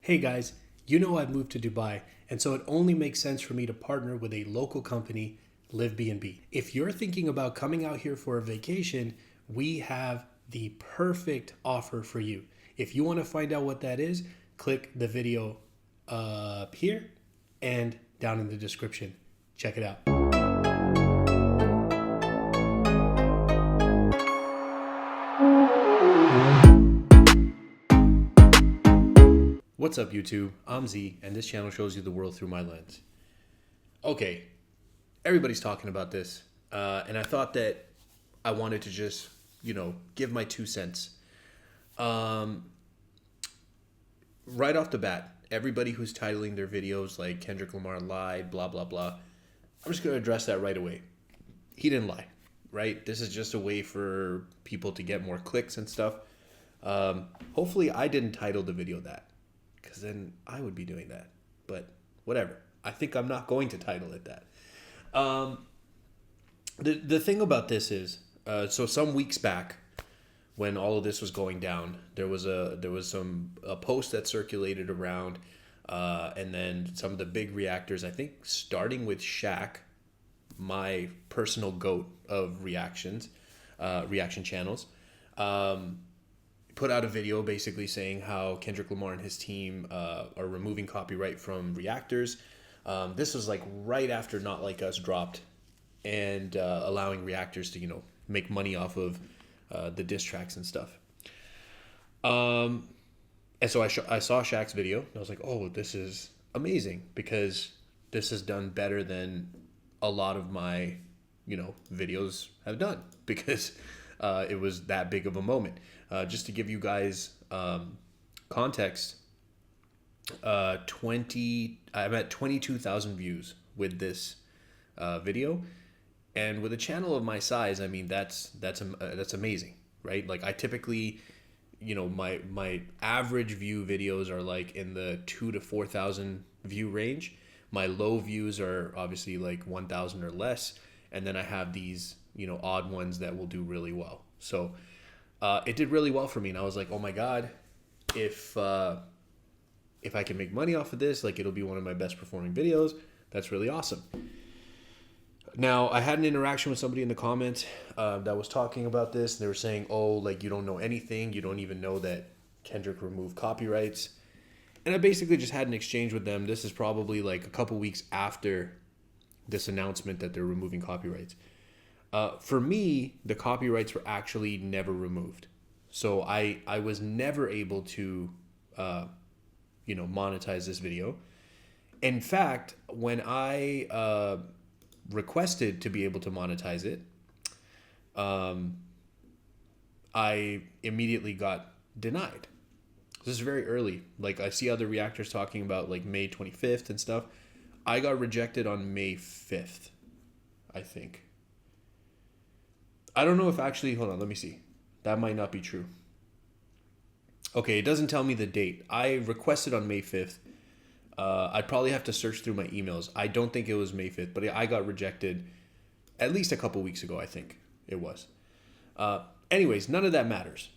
Hey guys, you know I've moved to Dubai, and so it only makes sense for me to partner with a local company, Live B&B. If you're thinking about coming out here for a vacation, we have the perfect offer for you. If you want to find out what that is, click the video up here and down in the description. Check it out. What's up, YouTube? I'm Z, and this channel shows you the world through my lens. Okay, everybody's talking about this, and I thought that I wanted to just, give my 2 cents. Right off the bat, everybody who's titling their videos like Kendrick Lamar lied, blah, blah, blah, I'm just going to address that right away. He didn't lie, right? This is just a way for people to get more clicks and stuff. Hopefully I didn't title the video that, because then I would be doing that. But whatever. I think I'm not going to title it that. The thing about this is, so some weeks back, when all of this was going down, there was a post that circulated around, and then some of the big reactors, I think starting with Shaq, my personal goat of reaction channels, put out a video basically saying how Kendrick Lamar and his team are removing copyright from reactors. This was like right after Not Like Us dropped, and allowing reactors to make money off of the diss tracks and stuff. And so I saw Shaq's video. And I was like, oh, this is amazing, because this has done better than a lot of my videos have done, because it was that big of a moment. Just to give you guys context, I'm at 22,000 views with this video, and with a channel of my size, I mean that's amazing, right? Like I typically, my average view videos are like in the 2,000 to 4,000 view range. My low views are obviously like 1,000 or less, and then I have these odd ones that will do really well. So it did really well for me, and I was like, oh my god, if I can make money off of this, like it'll be one of my best performing videos. That's really awesome. Now, I had an interaction with somebody in the comments that was talking about this. They were saying, oh, like you don't know anything. You don't even know that Kendrick removed copyrights. And I basically just had an exchange with them. This is probably like a couple weeks after this announcement that they're removing copyrights. For me, the copyrights were actually never removed. So I was never able to, monetize this video. In fact, when I requested to be able to monetize it, I immediately got denied. This is very early. Like I see other reactors talking about like May 25th and stuff. I got rejected on May 5th, I think. I don't know if actually, hold on, let me see. That might not be true. Okay, it doesn't tell me the date. I requested on May 5th. I'd probably have to search through my emails. I don't think it was May 5th, but I got rejected at least a couple weeks ago, I think it was. Anyways, none of that matters.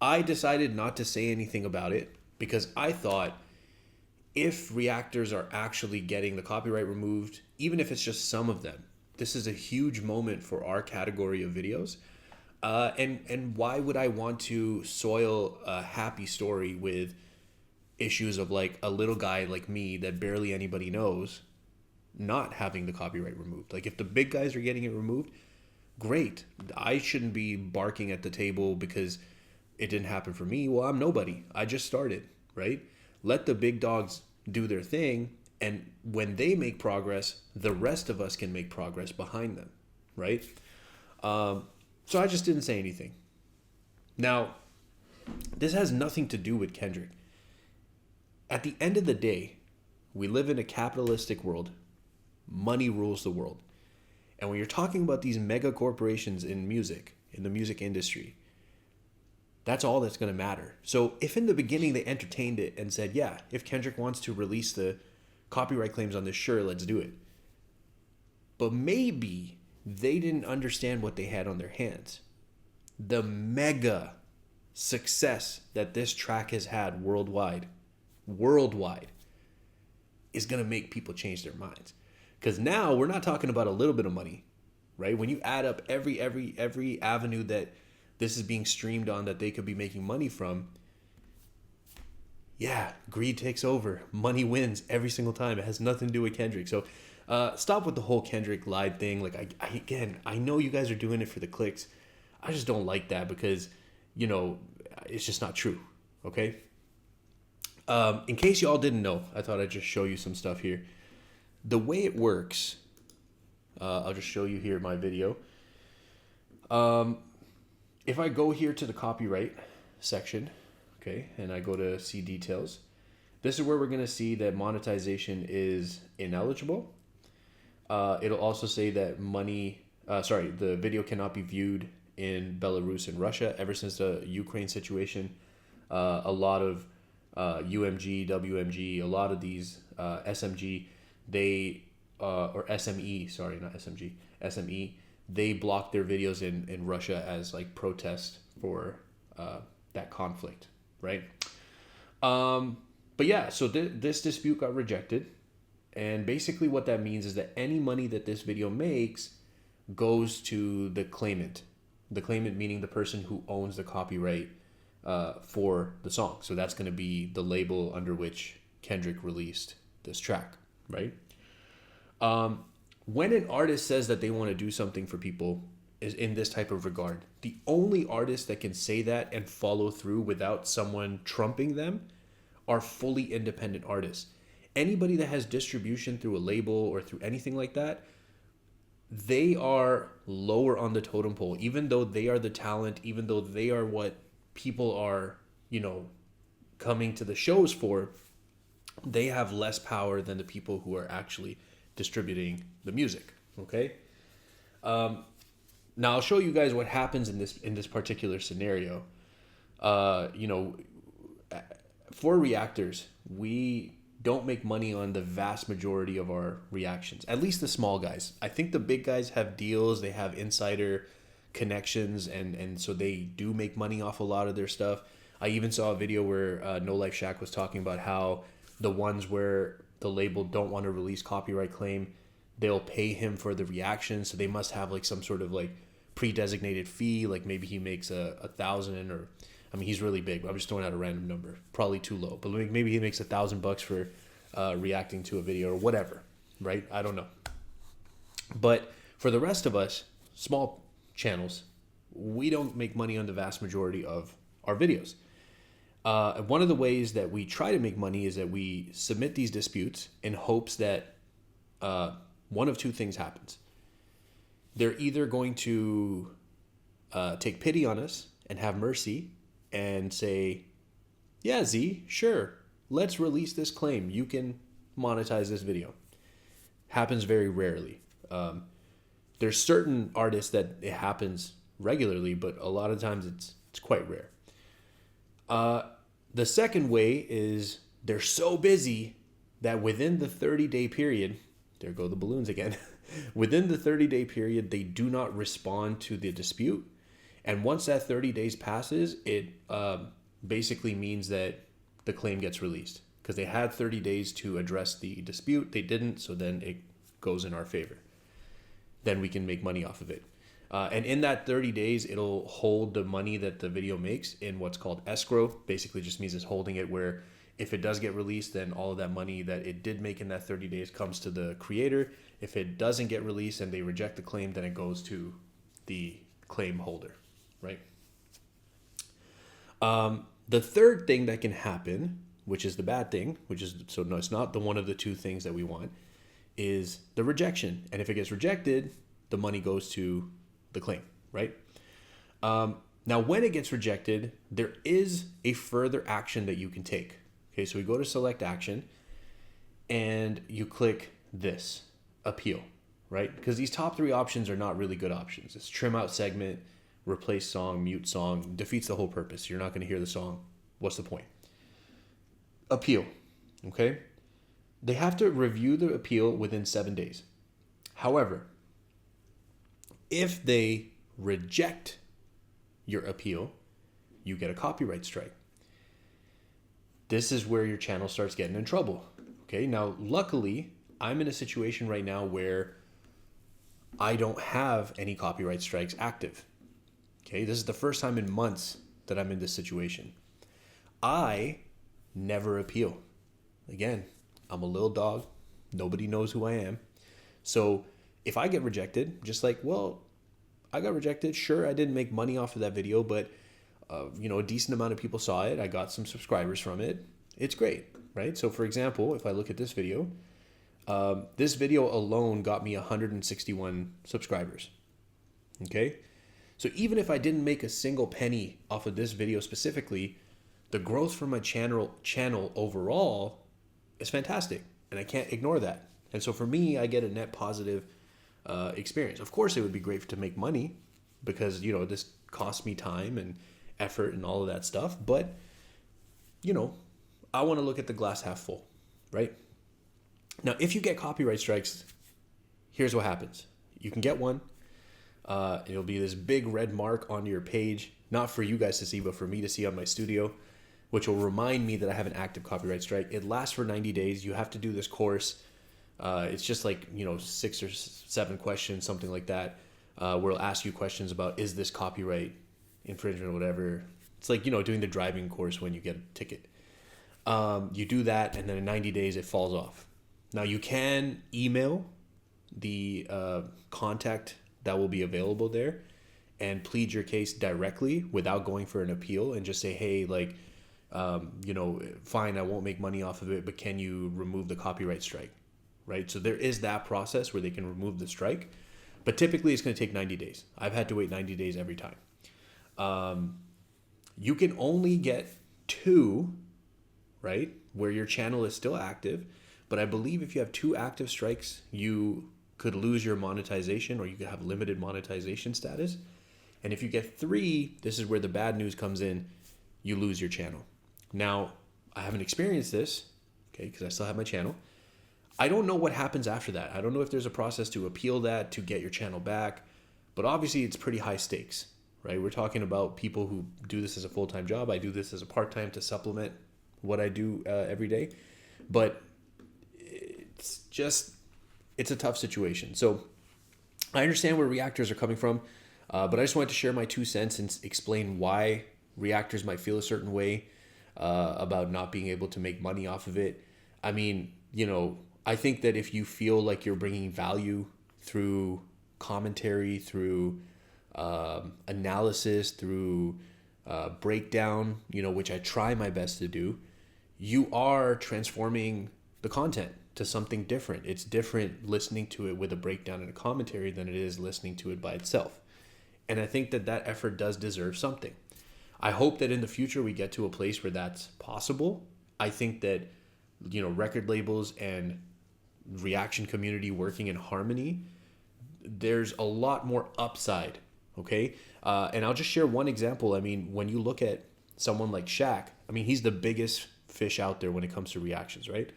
I decided not to say anything about it because I thought if reactors are actually getting the copyright removed, even if it's just some of them, this is a huge moment for our category of videos. And why would I want to soil a happy story with issues of like a little guy like me that barely anybody knows not having the copyright removed? Like if the big guys are getting it removed, great. I shouldn't be barking at the table because it didn't happen for me. Well, I'm nobody. I just started, right? Let the big dogs do their thing. And when they make progress, the rest of us can make progress behind them, right? So I just didn't say anything. Now, this has nothing to do with Kendrick. At the end of the day, we live in a capitalistic world. Money rules the world. And when you're talking about these mega corporations in music, in the music industry, that's all that's going to matter. So if in the beginning they entertained it and said, yeah, if Kendrick wants to release the copyright claims on this, sure, let's do it. But maybe they didn't understand what they had on their hands. The mega success that this track has had worldwide worldwide is going to make people change their minds. Because now we're not talking about a little bit of money, right? When you add up every avenue that this is being streamed on that they could be making money from, yeah, greed takes over. Money wins every single time. It has nothing to do with Kendrick. So stop with the whole Kendrick lied thing. Like, I know you guys are doing it for the clicks. I just don't like that because, you know, it's just not true. Okay? In case you all didn't know, I thought I'd just show you some stuff here. The way it works, I'll just show you here my video. If I go here to the copyright section, okay, and I go to see details, this is where we're going to see that monetization is ineligible. It'll also say that the video cannot be viewed in Belarus and Russia. Ever since the Ukraine situation, a lot of UMG, WMG, a lot of these SMG, or SME, sorry, not SMG, SME, they blocked their videos in Russia as like protest for that conflict, right? But yeah, so this dispute got rejected. And basically what that means is that any money that this video makes goes to the claimant. The claimant meaning the person who owns the copyright for the song. So that's going to be the label under which Kendrick released this track, right? When an artist says that they want to do something for people is in this type of regard, the only artists that can say that and follow through without someone trumping them are fully independent artists. Anybody that has distribution through a label or through anything like that, they are lower on the totem pole, even though they are the talent, even though they are what people are, you know, coming to the shows for. They have less power than the people who are actually distributing the music. Okay. Now I'll show you guys what happens in this particular scenario. You know, for reactors, we don't make money on the vast majority of our reactions, at least the small guys. I think the big guys have deals, they have insider connections, and so they do make money off a lot of their stuff. I even saw a video where No Life Shack was talking about how the ones where the label don't want to release copyright claim, they'll pay him for the reaction, so they must have like some sort of like pre-designated fee, like maybe he makes $1,000, or I mean, he's really big, but I'm just throwing out a random number, probably too low, but maybe he makes $1,000 for reacting to a video or whatever, right? I don't know. But for the rest of us, small channels, we don't make money on the vast majority of our videos. One of the ways that we try to make money is that we submit these disputes in hopes that one of two things happens. They're either going to take pity on us and have mercy and say, yeah, Z, sure, let's release this claim. You can monetize this video. Happens very rarely. There's certain artists that it happens regularly, but a lot of times it's quite rare. The second way is they're so busy that within the 30-day period, there go the balloons again, within the 30-day period, they do not respond to the dispute. And once that 30 days passes, it basically means that the claim gets released because they had 30 days to address the dispute. They didn't, so then it goes in our favor. Then we can make money off of it. And in that 30 days, it'll hold the money that the video makes in what's called escrow. Basically just means it's holding it where if it does get released, then all of that money that it did make in that 30 days comes to the creator. If it doesn't get released and they reject the claim, then it goes to the claim holder, right? The third thing that can happen, which is the bad thing, so no, it's not the one of the two things that we want, is the rejection. And if it gets rejected, the money goes to the claim, right? Now, when it gets rejected, there is a further action that you can take. Okay, so we go to select action and you click this, appeal, right? Because these top three options are not really good options. It's trim out segment, replace song, mute song, defeats the whole purpose. You're not going to hear the song. What's the point? Appeal, okay? They have to review the appeal within 7 days. However, if they reject your appeal, you get a copyright strike. this is where your channel starts getting in trouble. Okay, now luckily, I'm in a situation right now where I don't have any copyright strikes active. Okay, this is the first time in months that I'm in this situation. I never appeal. Again, I'm a little dog. Nobody knows who I am. So if I get rejected, just like, well, I got rejected. Sure, I didn't make money off of that video, but a decent amount of people saw it. I got some subscribers from it. It's great, right? So for example, if I look at this video alone got me 161 subscribers. Okay. So even if I didn't make a single penny off of this video specifically, the growth from my channel overall is fantastic. And I can't ignore that. And so for me, I get a net positive experience. Of course, it would be great to make money because, this costs me time and effort and all of that stuff. But, I want to look at the glass half full, right? Now, if you get copyright strikes, here's what happens. You can get one. It'll be this big red mark on your page, not for you guys to see, but for me to see on my studio, which will remind me that I have an active copyright strike. It lasts for 90 days. You have to do this course. It's just like, 6 or 7 questions, something like that, where it'll ask you questions about, is this copyright infringement or whatever. It's like, doing the driving course when you get a ticket. You do that, and then in 90 days, it falls off. Now, you can email the contact that will be available there and plead your case directly without going for an appeal and just say, hey, fine, I won't make money off of it, but can you remove the copyright strike, right? So there is that process where they can remove the strike, but typically it's going to take 90 days. I've had to wait 90 days every time. You can only get 2, right, where your channel is still active, but I believe if you have 2 active strikes, you could lose your monetization or you could have limited monetization status. And if you get 3, this is where the bad news comes in, you lose your channel. Now, I haven't experienced this, okay, because I still have my channel. I don't know what happens after that. I don't know if there's a process to appeal that, to get your channel back, but obviously it's pretty high stakes, right? We're talking about people who do this as a full-time job. I do this as a part-time to supplement what I do every day, but it's a tough situation. So I understand where reactors are coming from, but I just wanted to share my 2 cents and explain why reactors might feel a certain way about not being able to make money off of it. I mean, I think that if you feel like you're bringing value through commentary, through analysis, through breakdown, which I try my best to do, you are transforming the content to something different. It's different listening to it with a breakdown and a commentary than it is listening to it by itself. And I think that effort does deserve something. I hope that in the future we get to a place where that's possible. I think that, record labels and reaction community working in harmony, there's a lot more upside, okay? And I'll just share one example. I mean, when you look at someone like Shaq, I mean, he's the biggest fish out there when it comes to reactions, right?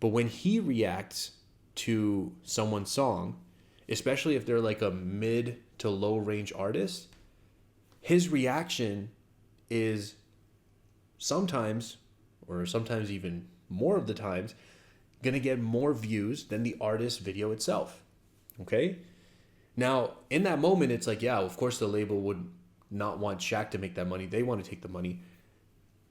But when he reacts to someone's song, especially if they're like a mid to low range artist, his reaction is sometimes, or sometimes even more of the times, going to get more views than the artist's video itself. Okay? Now, in that moment, it's like, yeah, of course the label would not want Shaq to make that money. They want to take the money.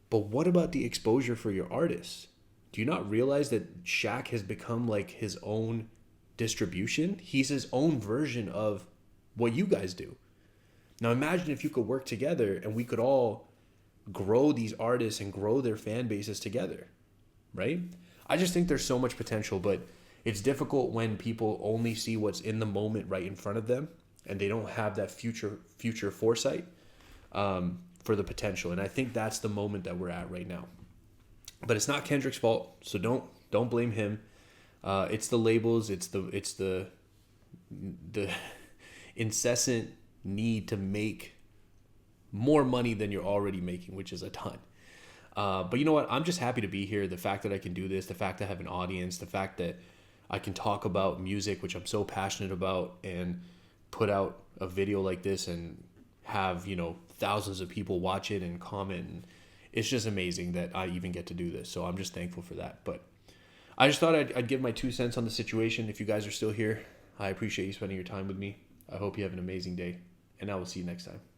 But what about the exposure for your artist? Do you not realize that Shaq has become like his own distribution? He's his own version of what you guys do. Now imagine if you could work together and we could all grow these artists and grow their fan bases together, right? I just think there's so much potential, but it's difficult when people only see what's in the moment right in front of them and they don't have that future foresight for the potential. And I think that's the moment that we're at right now. But it's not Kendrick's fault, so don't blame him. It's the labels, it's the incessant need to make more money than you're already making, which is a ton. But you know what? I'm just happy to be here. The fact that I can do this, the fact that I have an audience, the fact that I can talk about music, which I'm so passionate about, and put out a video like this and have, thousands of people watch it and comment. it's just amazing that I even get to do this. So I'm just thankful for that. But I just thought I'd give my 2 cents on the situation. If you guys are still here, I appreciate you spending your time with me. I hope you have an amazing day, and I will see you next time.